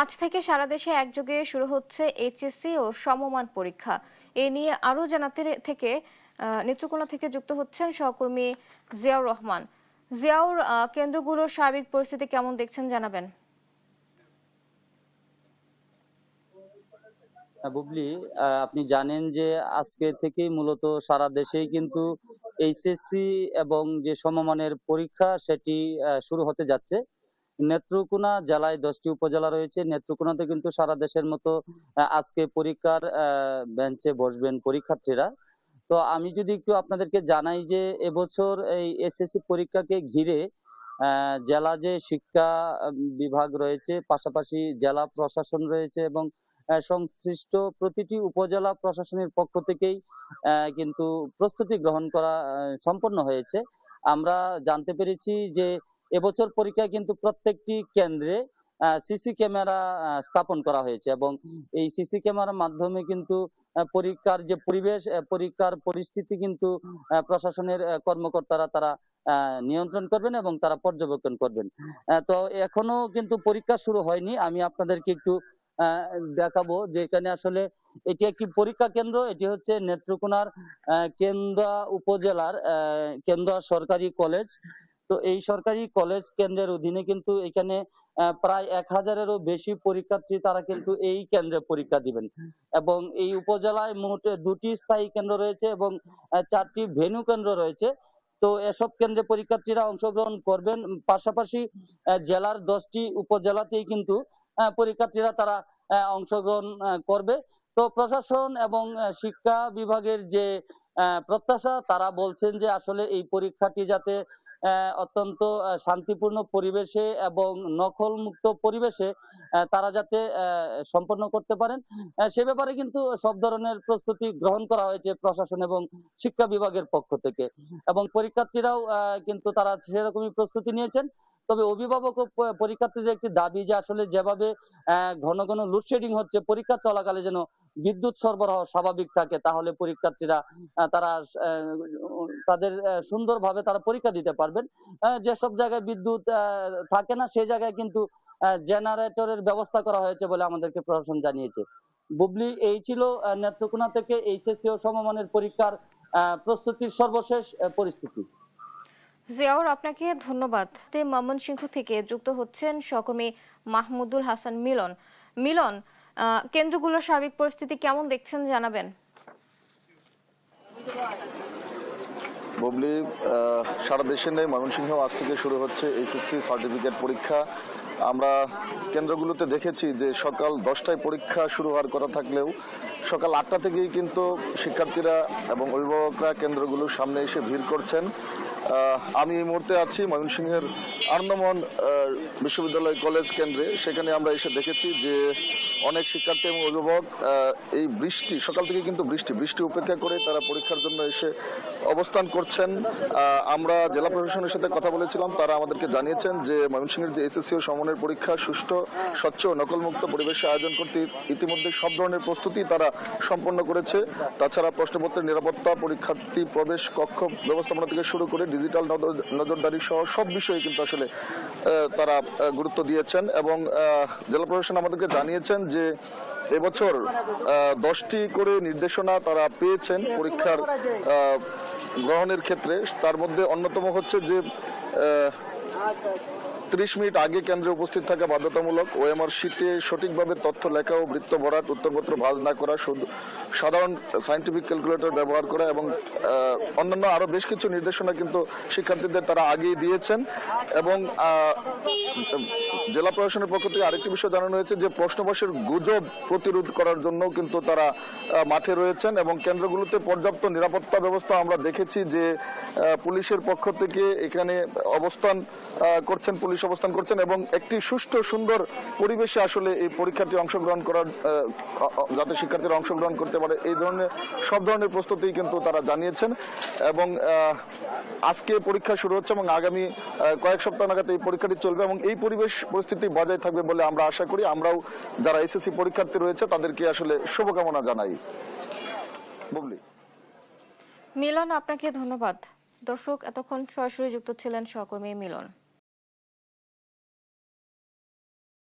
আজ থেকে সারা দেশে একযোগে শুরু হচ্ছে এইচএসসি ও সমমান পরীক্ষা। এ নিয়ে আরো জানাতে থেকে নেত্রকোনা থেকে যুক্ত হচ্ছেন সহকর্মী জিয়াউর রহমান। জিয়াউর, কেন্দ্রগুলোর সার্বিক পরিস্থিতি কেমন দেখছেন জানাবেন। বুবলি, আপনি জানেন যে আজকে থেকেই মূলত সারা দেশেই কিন্তু এইচএসসি এবং যে সমমানের পরীক্ষা সেটি শুরু হতে যাচ্ছে। নেত্রকোনা জেলায় 10টি উপজেলা রয়েছে। নেত্রকোনাতে কিন্তু সারা দেশের মতো আজকে পরীক্ষার বেঞ্চে বসবেন পরীক্ষার্থীরা। তো আমি যদি একটু আপনাদেরকে জানাই যে এবছর এই এসএসসি পরীক্ষাকে ঘিরে জেলা যে শিক্ষা বিভাগ রয়েছে, পাশাপাশি জেলা প্রশাসন রয়েছে এবং সংশ্লিষ্ট প্রতিটি উপজেলা প্রশাসনের পক্ষ থেকেই কিন্তু প্রস্তুতি গ্রহণ করা সম্পন্ন হয়েছে। আমরা জানতে পেরেছি যে এবছর পরীক্ষায় কিন্তু প্রত্যেকটি কেন্দ্রে সিসি ক্যামেরা স্থাপন করা হয়েছে এবং এই সিসি ক্যামেরার মাধ্যমে কিন্তু পরীক্ষার যে পরিবেশ, পরীক্ষার পরিস্থিতি কিন্তু প্রশাসনের কর্মকর্তারা তারা নিয়ন্ত্রণ করবেন এবং তারা পর্যবেক্ষণ করবেন। তো এখনো কিন্তু পরীক্ষা শুরু হয়নি। আমি আপনাদেরকে একটু আহ, দেখাবো যে এখানে আসলে এটি একটি পরীক্ষা কেন্দ্র। এটি হচ্ছে নেত্রকোনার কেন্দুয়া উপজেলার কেন্দুয়া সরকারি কলেজ। তো এই সরকারি কলেজ কেন্দ্রের অধীনে কিন্তু এখানে প্রায় 1000-এরও বেশি পরীক্ষার্থী তারা কিন্তু এই কেন্দ্রে পরীক্ষা দিবেন এবং এই উপজেলায় মোট 2টি স্থায়ী কেন্দ্র রয়েছে এবং 4টি ভেন্যু কেন্দ্র রয়েছে। তো এসব কেন্দ্রে পরীক্ষার্থীরা অংশগ্রহণ করবেন। পাশাপাশি জেলার 10টি উপজেলাতেই কিন্তু পরীক্ষার্থীরা তারা অংশগ্রহণ করবে। তো প্রশাসন এবং শিক্ষা বিভাগের যে প্রত্যাশা, তারা বলছেন যে আসলে এই পরীক্ষাটি যাতে অত্যন্ত শান্তিপূর্ণ পরিবেশে এবং নকল মুক্ত পরিবেশে তারা যাতে সম্পন্ন করতে পারেন, সে ব্যাপারে কিন্তু সব ধরনের প্রস্তুতি গ্রহণ করা হয়েছে প্রশাসন এবং শিক্ষা বিভাগের পক্ষ থেকে এবং পরীক্ষার্থীরাও কিন্তু তারা সেরকমই প্রস্তুতি নিয়েছেন। তবে অভিভাবক ও পরীক্ষার্থীদের একটি দাবি যে আসলে যেভাবে ঘন ঘন লোডশেডিং হচ্ছে, পরীক্ষা চলাকালে যেন বিদ্যুৎ সরবরাহ স্বাভাবিক থাকে, তাহলে পরীক্ষার্থীরা তারা তাদের সুন্দরভাবে তারা পরীক্ষা দিতে পারবেন। যেসব জায়গায় বিদ্যুৎ থাকে না সেই জায়গায় কিন্তু জেনারেটরের ব্যবস্থা করা হয়েছে বলে আমাদেরকে প্রশাসন জানিয়েছে। বুবলি, এই ছিল নেত্রকোনা থেকে এইচএসসি ও সমমানের পরীক্ষার প্রস্তুতির সর্বশেষ পরিস্থিতি। জিয়াউর, আপনাকে ধন্যবাদ। ময়মনসিংহ থেকে যুক্ত হচ্ছেন সহকর্মী মাহমুদুল হাসান মিলন। মিলন, কেন্দ্রগুলোর সার্বিক পরিস্থিতি কেমন দেখছেন জানাবেন। বুবলি, সারা দেশে নেই, ময়মনসিংহ আজ থেকে শুরু হচ্ছে এইচএসসি সার্টিফিকেট পরীক্ষা। আমরা কেন্দ্রগুলোতে দেখেছি যে সকাল 10টায় পরীক্ষা শুরু হওয়ার কথা থাকলেও সকাল 8টা থেকেই কিন্তু শিক্ষার্থীরা এবং অভিভাবকরা কেন্দ্রগুলোর সামনে এসে ভিড় করছেন। আমি এই মুহূর্তে আছি ময়মনসিংহের আনন্দমোহন বিশ্ববিদ্যালয় কলেজ কেন্দ্রে। সেখানে আমরা এসে দেখেছি যে অনেক শিক্ষার্থী এবং অভিভাবক এই বৃষ্টি, সকাল থেকে কিন্তু বৃষ্টি উপেক্ষা করে তারা পরীক্ষার জন্য এসে অবস্থান করছেন। আমরা জেলা প্রশাসনের সাথে কথা বলেছিলাম, তারা আমাদেরকে জানিয়েছেন যে ময়মনসিংহের যে এসএসসি ও সমমানের পরীক্ষা সুষ্ঠু, স্বচ্ছ ও নকলমুক্ত পরিবেশে আয়োজন করতে ইতিমধ্যে সব ধরনের প্রস্তুতি তারা সম্পন্ন করেছে। তাছাড়া প্রশ্নপত্রের নিরাপত্তা, পরীক্ষার্থী প্রবেশ কক্ষ ব্যবস্থাপনা থেকে শুরু করে ডিজিটাল নজরদারি সহ সব বিষয়ে কিন্তু আসলে তারা গুরুত্ব দিয়েছেন এবং জেলা প্রশাসন আমাদেরকে জানিয়েছেন যে এবছর 10টি করে নির্দেশনা তারা পেয়েছেন পরীক্ষার গ্রহণের ক্ষেত্রে। তার মধ্যে অন্যতম হচ্ছে যে 30 মিনিট আগে কেন্দ্রে উপস্থিত থাকা বাধ্যতামূলক, ওএমআর শিটে সঠিকভাবে তথ্য লেখা ও বৃত্ত ভরাট, উত্তরপত্র ভাঁজ না করা, সাধারণ সায়েন্টিফিক ক্যালকুলেটর ব্যবহার করা এবং অন্যান্য আরো বেশ কিছু নির্দেশনা কিন্তু শিক্ষার্থীদের তারা আগেই দিয়েছেন। এবং জেলা প্রশাসনের পক্ষ থেকে আরেকটি বিষয় জানানো হয়েছে যে প্রশ্নবাসের গুজব প্রতিরোধ করার জন্য কিন্তু তারা মাঠে রয়েছেন এবং কেন্দ্রগুলোতে পর্যাপ্ত নিরাপত্তা ব্যবস্থা আমরা দেখেছি যে পুলিশের পক্ষ থেকে এখানে পুলিশ অবস্থান করছেন এবং একটি সুষ্ঠু সুন্দর পরিবেশে আসলে এই পরীক্ষার্থী অংশগ্রহণ করার, যাতে শিক্ষার্থীরা অংশগ্রহণ করতে পারে, এই ধরনের সব ধরনের প্রস্তুতি কিন্তু তারা জানিয়েছেন। এবং আজকে পরীক্ষা শুরু হচ্ছে এবং আগামী কয়েক সপ্তাহ নাগাদ এই পরীক্ষাটি চলবে এবং এই পরিস্থিতি বজায় থাকবে বলে আমরা আশা করি। আমরাও যারা এসএসসি পরীক্ষার্থী রয়েছে তাদেরকে আসলে শুভকামনা জানাই। বুবলি, মিলন, আপনাকে ধন্যবাদ। দর্শক, এতক্ষণ সরাসরি যুক্ত ছিলেন সহকর্মী মিলন।